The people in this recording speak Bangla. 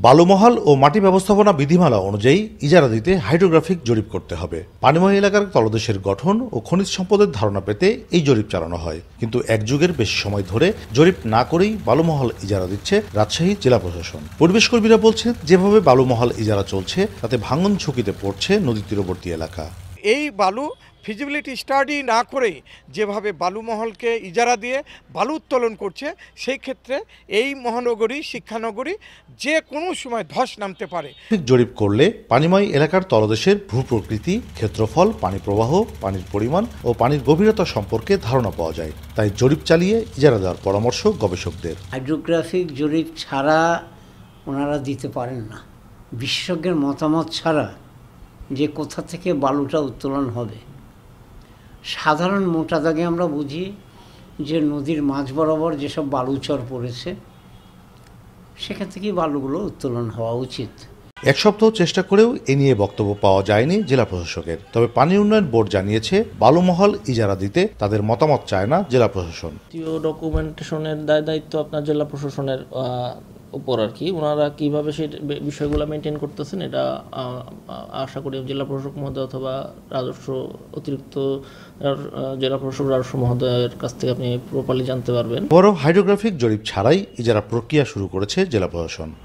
বালুমহাল ও মাটি ব্যবস্থাপনা বিধিমালা অনুযায়ী ইজারা দিতে হাইড্রোগ্রাফিক জরিপ করতে হবে। পানিময় এলাকার তলদেশের গঠন ও খনিজ সম্পদের ধারণা পেতে এই জরিপ চালানো হয়, কিন্তু এক যুগের বেশি সময় ধরে জরিপ না করেই বালুমহাল ইজারা দিচ্ছে রাজশাহী জেলা প্রশাসন। পরিবেশ কর্মীরা বলছেন, যেভাবে বালুমহাল ইজারা চলছে তাতে ভাঙন ঝুঁকিতে পড়ছে নদী তীরবর্তী এলাকা। এই বালু ফিজিবিলিটি স্টাডি না করে যেভাবে বালুমহলকে ইজারা দিয়ে বালু উত্তোলন করছে, সেই ক্ষেত্রে এই মহানগরী শিক্ষানগরী যে কোনো সময় ধস নামতে পারে। জরিপ করলে পানিময় এলাকার তলদেশের ভূপ্রকৃতি, ক্ষেত্রফল, পানি প্রবাহ, পানির পরিমাণ ও পানির গভীরতা সম্পর্কে ধারণা পাওয়া যায়। তাই জরিপ চালিয়ে ইজারা দেওয়ার পরামর্শ গবেষকদের। হাইড্রোগ্রাফিক জরিপ ছাড়া ওনারা দিতে পারেন না। বিশেষজ্ঞের মতামত ছাড়া যে কোথা থেকে বালুটা উত্তোলন হবে, সাধারণ মোটা দাগে আমরা বুঝি যে নদীর মাঝ বরাবর যেসব বালুচর পড়েছে সেখান থেকেই বালুগুলো উত্তোলন হওয়া উচিত। এক সপ্তাহ চেষ্টা করেও এ নিয়ে বক্তব্য পাওয়া যায়নি জেলা প্রশাসকের। তবে পানি উন্নয়ন বোর্ড জানিয়েছে, বালুমহল ইজারা দিতে তাদের মতামত চায় না জেলা প্রশাসন। ডকুমেন্টেশনের দায়িত্ব আপনার জেলা প্রশাসনের উপর আর কি। ওনারা কীভাবে সেই বিষয়গুলো মেনটেন করতেছেন এটা আশা করি জেলা প্রশাসক মহোদয় অথবা রাজস্ব অতিরিক্ত জেলা প্রশাসক রাজস্ব মহোদয়ের কাছ থেকে আপনি প্রপারলি জানতে পারবেন। বড় হাইড্রোগ্রাফিক জরিপ ছাড়াই ইজারা প্রক্রিয়া শুরু করেছে জেলা প্রশাসন।